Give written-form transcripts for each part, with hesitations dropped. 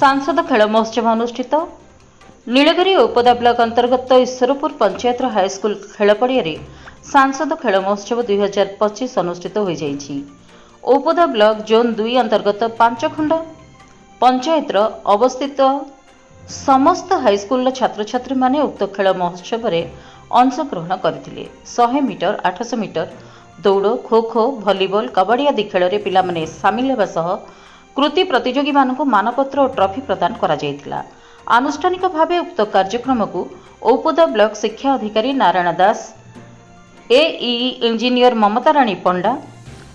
सांसद खेल महोत्सव अनुष्ठित नीलगिरी उपदा ब्लॉक अंतर्गत ईश्वरपुर पंचायत हाईस्कूल खेल पड़िया सांसद खेल महोत्सव 2025 अनुष्ठित हो जाइछि। उपदा ब्लॉक जोन 2 अंतर्गत 5 खंड पंचायत अवस्थित समस्त हाईस्कूल छात्र छात्री माने उक्त खेल महोत्सव में अंशग्रहण करथिले। 100 मीटर 800 मीटर दौड़ खो खो भलीबॉल कबड्डी आदि खेल में पिला माने सामिल हेबा सह कृति प्रतियोगी मानक मानपत्र और ट्रॉफी प्रदान करा जायतिला। आनुष्ठानिक भावे उक्त कार्यक्रम को औपदा ब्लॉक शिक्षा अधिकारी नारायण दास, एई इंजीनियर ममता राणी पंडा,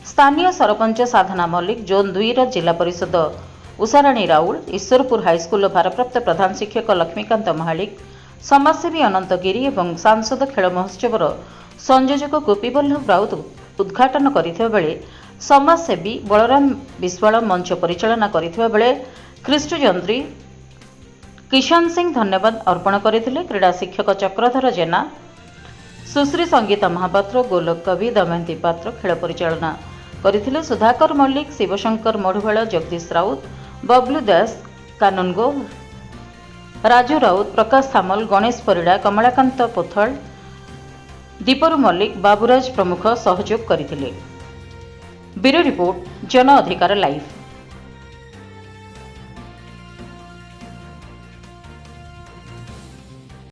स्थानीय सरपंच साधना मल्लिक, जोन 2 जिला परिषद उषाराणी राउल, ईश्वरपुर हाईस्कूल भारप्राप्त प्रधान शिक्षक लक्ष्मीकांत महालिक, समाजसेवी अनंत गिरी और सांसद खेल महोत्सव संयोजक गोपीवल्लभ राउत उद्घाटन करथिबा बेले समाजसेवी बलराम विश्वाल मंच परिचालना करथिबा बेले ख्रीष्टयंत्री किशन सिंह धन्यवाद अर्पण करथिले। क्रीड़ा शिक्षक चक्रधर जेना, सुश्री संगीता महापात्र, गोलोक कवि, दमयंती पात्र खेल परिचालना करथिले। सुधाकर मल्लिक, शिवशंकर मढ़ुवाल, जगदीश राउत, बबलू दास, कानूनगो, राजू राउत, प्रकाश सामल, गणेश परिड़ा, कमलाकांत पोथल, दीपरू मल्लिक, बाबूराज प्रमुख सहयोग करथिले। ब्यूरो रिपोर्ट, जन अधिकार लाइव।